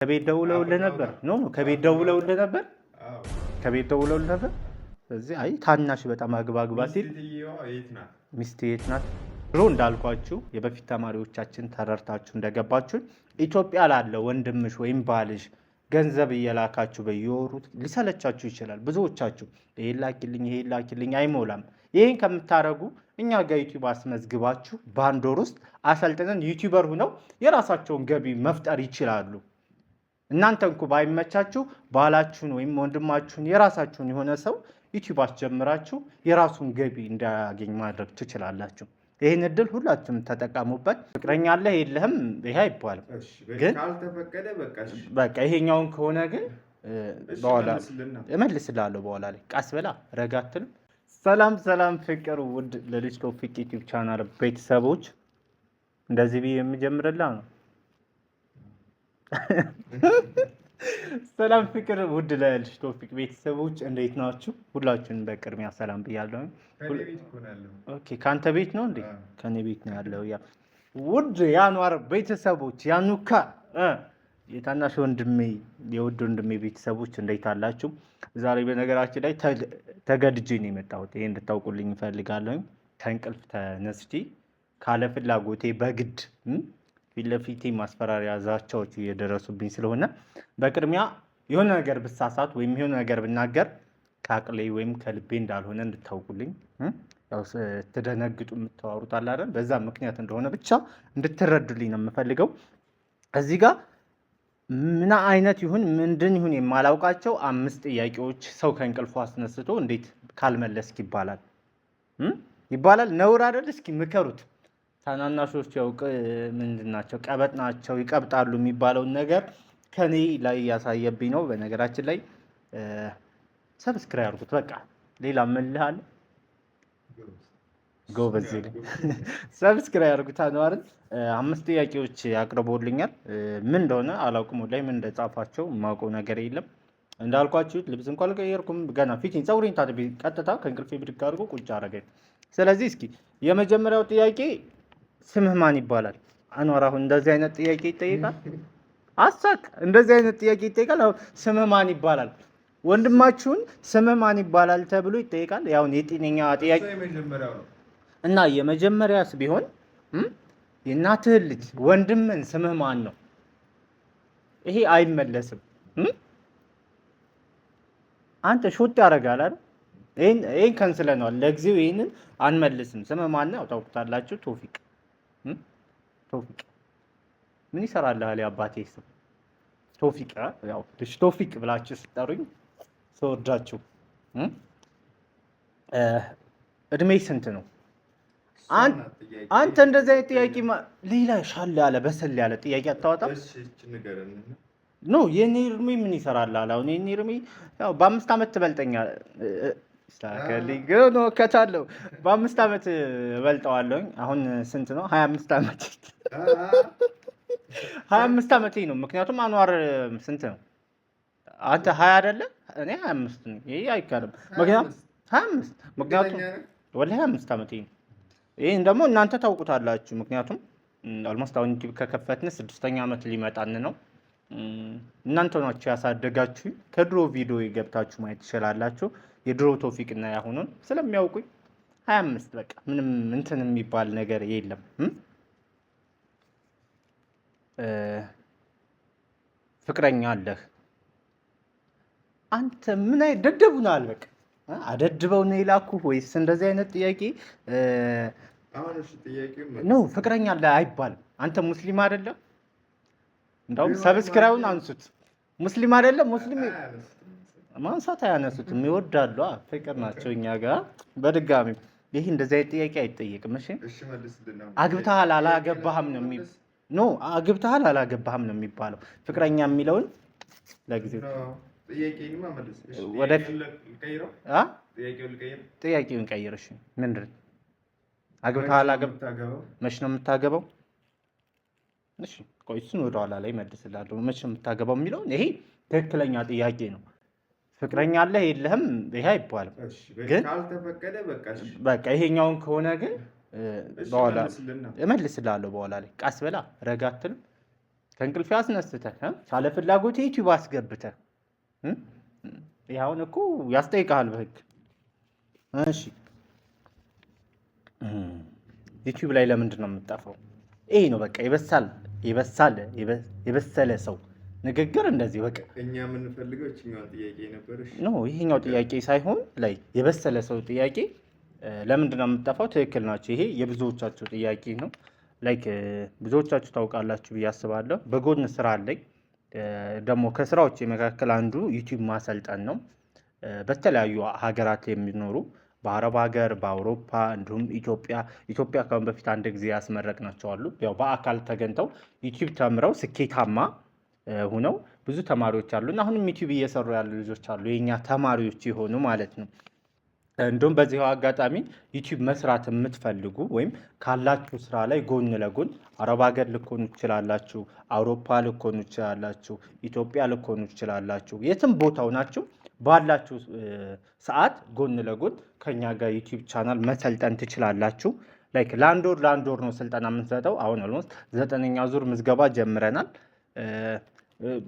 ከቤት ደውለውልህ ነበር? ኖ ከቤት ደውለውልህ ነበር? ከቤት ደውለውልህ ነበር? ስለዚህ አይ ታናሽ በጣም አግባግባ ሲል ሚስት የት ናት? ድሮ እንዳልኳችሁ የበፊት ተማሪዎቻችን ተረርታችሁ እንደገባችሁን ኢትዮጵያ ላለ ወንድምሽ ወይም ባልሽ ገንዘብ እየላካችሁ በየወሩ ሊሰለቻችሁ ይችላል። ብዙዎቻችሁ ይሄን ላኪልኝ አይሞላም። ይሄን ከምታረጉ እኛ ጋር ዩቲዩብ አስመዝግባችሁ በአንድ ወር ውስጥ አሰልጥነን ዩቲዩበር ሁነው የራሳቸውን ገቢ መፍጠር ይችላሉ። እናንተ እንኳ ባይመቻችሁ ባላችሁን ወይም ወንድማችሁን የራሳችሁን የሆነ ሰው ዩቲዩብ አስጀምራችሁ የራሱን ገቢ እንዲያገኝ ማድረግ ትችላላችሁ። ይህን እድል ሁላችሁም ተጠቀሙበት። ፍቅረኛ አለህ የለህም ይሄ አይባልም፣ ግን በቃ ይሄኛውን ከሆነ ግን በኋላ እመልስልሃለሁ። በኋላ ላይ ቀስ ብላ ረጋ አትልም? ሰላም ፍቅር ውድ ለልጅ ቶፊቅ ዩቲዩብ ቻናል ቤተሰቦች፣ እንደዚህ ብዬ የምጀምርልህ ነው። ሰላም ፍቅር ውድ ለልጅ ቶፊቅ ቤተሰቦች እንዴት ናችሁ? ሁላችሁንም በቅድሚያ ሰላም ብያለሁ። ኦኬ ካንተ ቤት ነው እንዴ? ከኔ ቤት ነው ያለው። ያ ውድ ያኗር ቤተሰቦች ያኑካ የታናሽ ወንድሜ የውድ ወንድሜ ቤተሰቦች እንዴት አላችሁ? ዛሬ በነገራችን ላይ ተገድጄ ነው የመጣሁት። ይሄ እንድታውቁልኝ እፈልጋለሁ። ከእንቅልፍ ተነስቼ ካለ ፍላጎቴ በግድ ፊት ለፊቴ ማስፈራሪያ ዛቻዎች እየደረሱብኝ ስለሆነ በቅድሚያ የሆነ ነገር ብሳሳት ወይም የሆነ ነገር ብናገር ከአቅሌ ወይም ከልቤ እንዳልሆነ እንድታውቁልኝ። ያው ስትደነግጡ የምታወሩት አለ አይደል? በዛ ምክንያት እንደሆነ ብቻ እንድትረዱልኝ ነው የምፈልገው። እዚህ ጋር ምን አይነት ይሁን ምንድን ይሁን የማላውቃቸው 5 ጥያቄዎች ሰው ከእንቅልፉ አስነስቶ እንዴት ካልመለስክ ይባላል ይባላል። ነውር አይደል? እስኪ ምከሩት። ታናናሾች ያውቅ ምንድን ናቸው? ቀበጥ ናቸው፣ ይቀብጣሉ የሚባለውን ነገር ከኔ ላይ ያሳየብኝ ነው። በነገራችን ላይ ሰብስክራይብ አድርጉት። በቃ ሌላ ምን ልሃል? ጎበዝ ሰብስክራይብ አድርጉት። አኗርን 5 ጥያቄዎች አቅርቦልኛል። ምን እንደሆነ አላውቅም፣ ላይ ምን እንደጻፋቸው የማውቀው ነገር የለም። እንዳልኳችሁት ልብስ እንኳን አልቀየርኩም። ገና ፊቴን ፀጉሬን ታጥቤ ቀጥታ ከእንቅልፌ ብድግ አድርጎ ቁጭ አደረገኝ። ስለዚህ እስኪ የመጀመሪያው ጥያቄ ስምህ ማን ይባላል? አኗር አሁን እንደዚህ አይነት ጥያቄ ይጠይቃል? አሳቅ እንደዚህ አይነት ጥያቄ ይጠይቃል? አሁን ስምህ ማን ይባላል? ወንድማችሁን ስምህ ማን ይባላል ተብሎ ይጠይቃል? ያው የጤነኛ ጥያቄ እና የመጀመሪያስ ቢሆን የእናትህን ልጅ ወንድምን ስምህ ማን ነው? ይሄ አይመለስም። አንተ ሾጥ ያደርጋል አይደል? ይሄን ከንስለነዋል። ለጊዜው ይሄንን አንመልስም። ስምህ ማን ነው? ታውቁታላችሁ። ቶፊቅ ምን ይሰራልሃል? የአባቴ ስም ቶፊቅ። ያው ልጅ ቶፊቅ ብላችሁ ስጠሩኝ ሰወዳችሁ። እድሜ ስንት ነው? አንተ እንደዚህ አይነት ጥያቄ ሌላ ሻል ያለ በሰል ያለ ጥያቄ አታወጣም? ኖ የኔ እድሜ ምን ይሰራልሃል? አሁን የኔ እድሜ ያው በ5 ዓመት ትበልጠኛል። ከቻለው በ5 ዓመት እበልጠዋለሁኝ። አሁን ስንት ነው? 25 ዓመት 25 ዓመቴ ነው። ምክንያቱም አኗር ስንት ነው? አንተ 20 አይደለ? እኔ 25 ነኝ። ይሄ አይካልም። ምክንያቱም 25 ምክንያቱም ወላሂ 25 ዓመቴ ነው። ይሄን ደግሞ እናንተ ታውቁታላችሁ። ምክንያቱም ኦልሞስት አሁን ዩቲዩብ ከከፈትን 6ኛ ዓመት ሊመጣን ነው። እናንተ ናችሁ ያሳደጋችሁ። ከድሮ ቪዲዮ ገብታችሁ ማየት ትችላላችሁ። የድሮ ቶፊቅ እና ያሁኑን ስለሚያውቁኝ 25 በቃ ምንም እንትን የሚባል ነገር የለም። ፍቅረኛ አለህ? አንተ ምን አይ ደደቡናል። በቃ አደድበው ነው የላኩህ ወይስ እንደዚህ አይነት ጥያቄ ነው? ፍቅረኛ አለህ አይባልም። አንተ ሙስሊም አይደለም? እንደውም ሰብስክራይቡን አንሱት። ሙስሊም አይደለም? ሙስሊም ማንሳት አያነሱትም። ይወዳሉ። ፍቅር ናቸው እኛ ጋር። በድጋሚ ይሄ እንደዚህ አይነት ጥያቄ አይጠየቅም። እሺ አግብተሃል አላገባህም ነው ኖ አግብተሃል አላገባህም ነው የሚባለው። ፍቅረኛ የሚለውን ለጊዜው ጥያቄውን ቀይር። እሺ ምንድን አግብተሃል መች ነው የምታገባው? እሺ ቆይ እሱን ወደኋላ ላይ መልስልሃለሁ። መች ነው የምታገባው የሚለውን ይሄ ትክክለኛ ጥያቄ ነው። ፍቅረኛ አለህ የለህም ይሄ አይባልም። ግን በቃ ይሄኛውን ከሆነ ግን በኋላ እመልስልሃለሁ። በኋላ ላይ ቀስ ብላ ረጋ አትልም? ከእንቅልፍ አስነስተህ ካለ ፍላጎት ዩቲዩብ አስገብተህ ይኸውን እኮ ያስጠይቃል በህግ። እሺ ዩቲዩብ ላይ ለምንድን ነው የምጠፋው? ይሄ ነው በቃ የበሰለ ሰው ንግግር እንደዚህ በቃ እኛ የምንፈልገው እችኛው ጥያቄ ነበርሽ ነው። ይሄኛው ጥያቄ ሳይሆን ላይ የበሰለ ሰው ጥያቄ ለምንድን ነው የምጠፋው? ትክክል ናቸው። ይሄ የብዙዎቻችሁ ጥያቄ ነው። ላይክ ብዙዎቻችሁ ታውቃላችሁ ብዬ አስባለሁ። በጎን ስራ አለኝ ደግሞ ከስራዎች መካከል አንዱ ዩቲዩብ ማሰልጠን ነው። በተለያዩ ሀገራት የሚኖሩ በአረብ ሀገር፣ በአውሮፓ እንዲሁም ኢትዮጵያ ካሁን በፊት አንድ ጊዜ ያስመረቅናቸው አሉ። ያው በአካል ተገኝተው ዩቲዩብ ተምረው ስኬታማ ሁነው ብዙ ተማሪዎች አሉ እና አሁንም ዩቲዩብ እየሰሩ ያሉ ልጆች አሉ፣ የኛ ተማሪዎች የሆኑ ማለት ነው። እንዲሁም በዚህ አጋጣሚ ዩቲዩብ መስራት የምትፈልጉ ወይም ካላችሁ ስራ ላይ ጎን ለጎን አረብ ሀገር ልኮኑ ትችላላችሁ፣ አውሮፓ ልኮኑ ትችላላችሁ፣ ኢትዮጵያ ልኮኑ ትችላላችሁ። የትም ቦታው ናችሁ ባላችሁ ሰዓት ጎን ለጎን ከኛ ጋር ዩቲዩብ ቻናል መሰልጠን ትችላላችሁ። ላይክ ለአንድ ወር ነው ስልጠና የምንሰጠው። አሁን ኦልሞስት 9ኛ ዙር ምዝገባ ጀምረናል።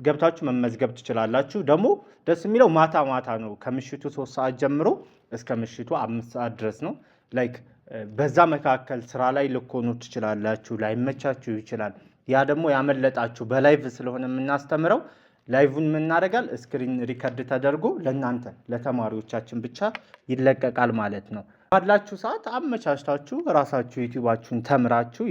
ገብታችሁ መመዝገብ ትችላላችሁ። ደግሞ ደስ የሚለው ማታ ነው። ከምሽቱ 3 ሰዓት ጀምሮ እስከ ምሽቱ 5 ሰዓት ድረስ ነው። ላይክ በዛ መካከል ስራ ላይ ልኮኑ ትችላላችሁ፣ ላይመቻችሁ ይችላል። ያ ደግሞ ያመለጣችሁ በላይቭ ስለሆነ የምናስተምረው ላይቭን የምናደርጋል ስክሪን ሪከርድ ተደርጎ ለእናንተ ለተማሪዎቻችን ብቻ ይለቀቃል ማለት ነው። ባላችሁ ሰዓት አመቻችታችሁ ራሳችሁ ዩቲዩባችሁን ተምራችሁ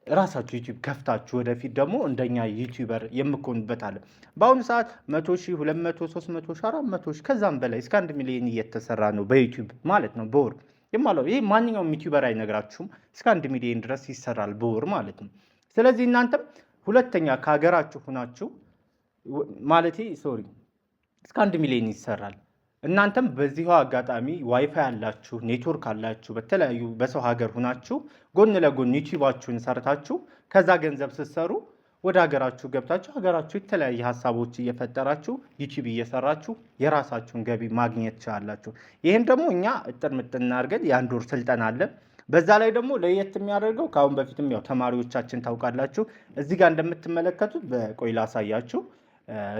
ራሳችሁ ዩቲዩብ ከፍታችሁ ወደፊት ደግሞ እንደኛ ዩቲዩበር የምትሆኑበት አለ። በአሁኑ ሰዓት 100,000 200,000 300,000 400,000 ከዛም በላይ እስከ 1 ሚሊዮን እየተሰራ ነው በዩቲዩብ ማለት ነው በወር የማለው። ይሄ ማንኛውም ዩቲዩበር አይነግራችሁም። እስከ 1 ሚሊዮን ድረስ ይሰራል በወር ማለት ነው። ስለዚህ እናንተም ሁለተኛ ከሀገራችሁ ሁናችሁ እስከ 1 ሚሊዮን ይሰራል። እናንተም በዚሁ አጋጣሚ ዋይፋይ አላችሁ፣ ኔትወርክ አላችሁ፣ በተለያዩ በሰው ሀገር ሁናችሁ ጎን ለጎን ዩቲዩባችሁን ሰርታችሁ ከዛ ገንዘብ ስትሰሩ ወደ ሀገራችሁ ገብታችሁ ሀገራችሁ የተለያየ ሀሳቦች እየፈጠራችሁ ዩቲዩብ እየሰራችሁ የራሳችሁን ገቢ ማግኘት ትችላላችሁ። ይህን ደግሞ እኛ እጥር ምጥን አድርገን የ1 ወር ስልጠና አለን። በዛ ላይ ደግሞ ለየት የሚያደርገው ከአሁን በፊትም ያው ተማሪዎቻችን ታውቃላችሁ፣ እዚህ ጋር እንደምትመለከቱት በቆይ ላሳያችሁ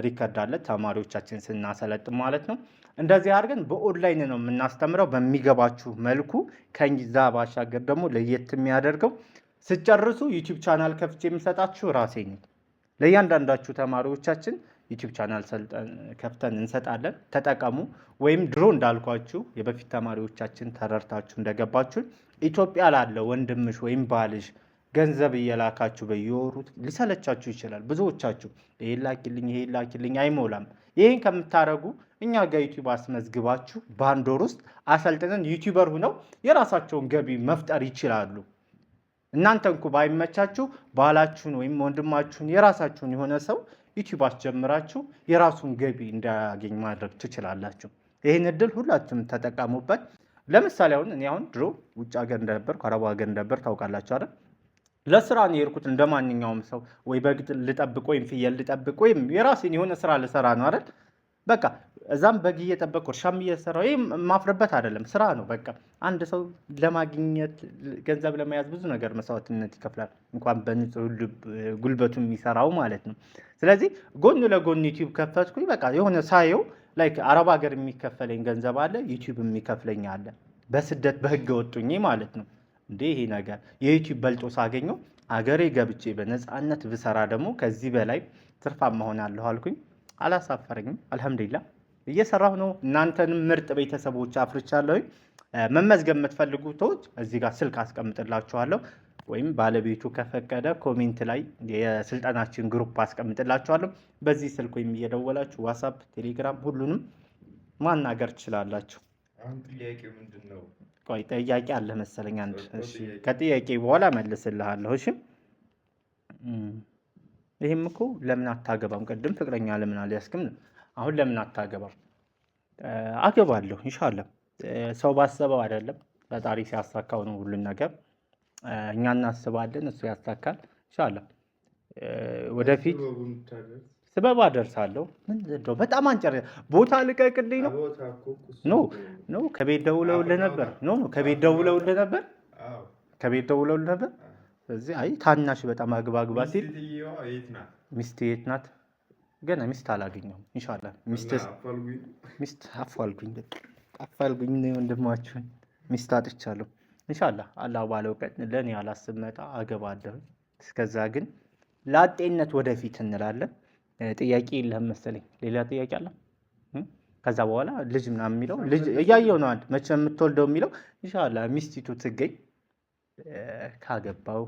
ሪከርድ አለ ተማሪዎቻችን ስናሰለጥን ማለት ነው። እንደዚህ አድርገን በኦንላይን ነው የምናስተምረው በሚገባችሁ መልኩ። ከዛ ባሻገር ደግሞ ለየት የሚያደርገው ስጨርሱ ዩቲዩብ ቻናል ከፍቼ የምሰጣችሁ ራሴ ነኝ። ለእያንዳንዳችሁ ተማሪዎቻችን ዩቲዩብ ቻናል ከፍተን እንሰጣለን፣ ተጠቀሙ። ወይም ድሮ እንዳልኳችሁ የበፊት ተማሪዎቻችን ተረድታችሁ እንደገባችሁ ኢትዮጵያ ላለ ወንድምሽ ወይም ባልሽ ገንዘብ እየላካችሁ በየወሩ ሊሰለቻችሁ ይችላል። ብዙዎቻችሁ ይሄን ላኪልኝ አይሞላም። ይሄን ከምታረጉ እኛ ጋር ዩቲዩብ አስመዝግባችሁ በ1 ወር ውስጥ አሰልጥነን ዩቲዩበር ሁነው የራሳቸውን ገቢ መፍጠር ይችላሉ። እናንተ እንኳ ባይመቻችሁ ባላችሁን ወይም ወንድማችሁን የራሳችሁን የሆነ ሰው ዩቲዩብ አስጀምራችሁ የራሱን ገቢ እንዲያገኝ ማድረግ ትችላላችሁ። ይህን እድል ሁላችሁም ተጠቀሙበት። ለምሳሌ እኔ አሁን ድሮ ውጭ ሀገር እንደነበርኩ አረብ ሀገር እንደነበር ታውቃላችሁ አይደል? ለስራ ነው የሄድኩት እንደማንኛውም ሰው። ወይ በግ ልጠብቅ ወይም ፍየል ልጠብቅ ወይም የራሴን የሆነ ስራ ልሰራ ነው አይደል? በቃ እዛም በግ እየጠበቅኩ እርሻም እየሰራሁ ይሄ ማፍረበት አይደለም፣ ስራ ነው። በቃ አንድ ሰው ለማግኘት ገንዘብ ለመያዝ ብዙ ነገር መስዋዕትነት ይከፍላል፣ እንኳን በንጹህ ጉልበቱ የሚሰራው ማለት ነው። ስለዚህ ጎን ለጎን ዩቲዩብ ከፈትኩኝ። በቃ የሆነ ሳየው ላይክ አረብ ሀገር የሚከፈለኝ ገንዘብ አለ፣ ዩቲዩብ የሚከፍለኝ አለ። በስደት በህገ ወጡኝ ማለት ነው። እንዴ ይሄ ነገር የዩቲዩብ በልጦ ሳገኘው አገሬ ገብቼ በነፃነት ብሰራ ደግሞ ከዚህ በላይ ትርፋማ ሆናለሁ አልኩኝ። አላሳፈረኝም። አልሐምዱሊላህ እየሰራሁ ነው። እናንተንም ምርጥ ቤተሰቦች አፍርቻለሁ። መመዝገብ የምትፈልጉ ሰዎች እዚህ ጋር ስልክ አስቀምጥላችኋለሁ፣ ወይም ባለቤቱ ከፈቀደ ኮሜንት ላይ የስልጠናችን ግሩፕ አስቀምጥላችኋለሁ። በዚህ ስልክ ወይም እየደወላችሁ ዋትስአፕ፣ ቴሌግራም ሁሉንም ማናገር ትችላላችሁ። አሁን ጥያቄው ምንድን ነው? ቆይ ጥያቄ አለ መሰለኝ አንድ። እሺ ከጥያቄ በኋላ መልስልሃለሁ። እሺ ይሄም እኮ ለምን አታገባም? ቅድም ፍቅረኛ ለምን አልያዝክም? አሁን ለምን አታገባም? አገባለሁ ኢንሻአላህ። ሰው ባሰበው አይደለም፣ ፈጣሪ ሲያሳካው ነው ሁሉን ነገር። እኛ እናስባለን፣ እሱ ያሳካል ኢንሻአላህ። ወደፊት ስበብ አደርሳለሁ። ምንድነው በጣም አንጨር ቦታ ልቀቅልኝ ነው? ኖ ከቤት ደውለውልህ ነበር? ኖ ከቤት ደውለውልህ ነበር? ከቤት ደውለውልህ ነበር? ስለዚህ አይ ታናሽ በጣም አግባግባ ሲል ሚስት የት ናት? ገና ሚስት አላገኘሁም። ኢንሻአላህ ሚስት አፋልጉኝ ወንድማችሁን ሚስት አጥቻለሁ። ኢንሻአላህ አላህ ባለው ቀን ለኔ አላስመጣ አገባለሁ። እስከዛ ግን ላጤነት ወደፊት እንላለን። ጥያቄ የለህም መሰለኝ። ሌላ ጥያቄ አለ? ከዛ በኋላ ልጅ ምናምን የሚለው ልጅ እያየው ነው። አንድ መቼ የምትወልደው የሚለው ኢንሻአላህ ሚስቲቱ ትገኝ ካገባው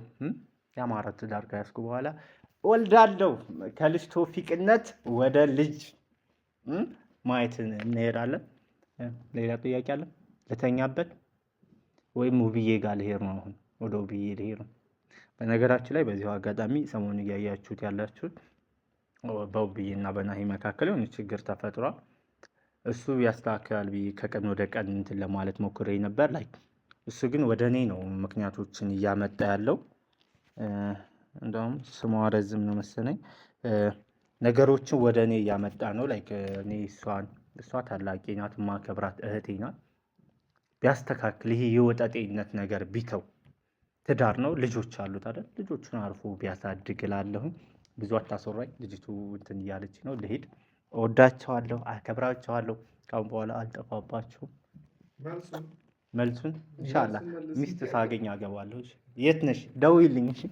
ያማረ ትዳር ከያዝኩ በኋላ ወልዳለሁ። ከልጅ ቶፊቅነት ወደ ልጅ ማየት እንሄዳለን። ሌላ ጥያቄ አለ? ልተኛበት ወይም ውብዬ ጋር ልሄድ ነው። አሁን ወደ ውብዬ ልሄድ ነው። በነገራችን ላይ በዚሁ አጋጣሚ ሰሞኑን እያያችሁት ያላችሁት በውብዬ እና በናሂ መካከል የሆነ ችግር ተፈጥሯል። እሱ ያስተካክላል ብዬ ከቀን ወደ ቀን እንትን ለማለት ሞክሬ ነበር። ላይ እሱ ግን ወደ እኔ ነው ምክንያቶችን እያመጣ ያለው። እንደውም ስሟ ረዝም ነው መሰለኝ። ነገሮችን ወደ እኔ እያመጣ ነው። ላይ እኔ እሷ ታላቄ ናት፣ ማከብራት እህቴ ናት። ቢያስተካክል ይሄ የወጠጤነት ነገር ቢተው፣ ትዳር ነው፣ ልጆች አሉት አይደል? ልጆቹን አርፎ ቢያሳድግ እላለሁኝ። ብዙ አታስወራኝ። ልጅቱ እንትን እያለች ነው። ልሄድ። እወዳቸዋለሁ፣ አከብራቸዋለሁ። ካሁን በኋላ አልጠፋባቸውም። መልሱን ኢንሻአላህ ሚስት ሳገኝ አገባለሁ። የት ነሽ? ደውይልኝ እሺ።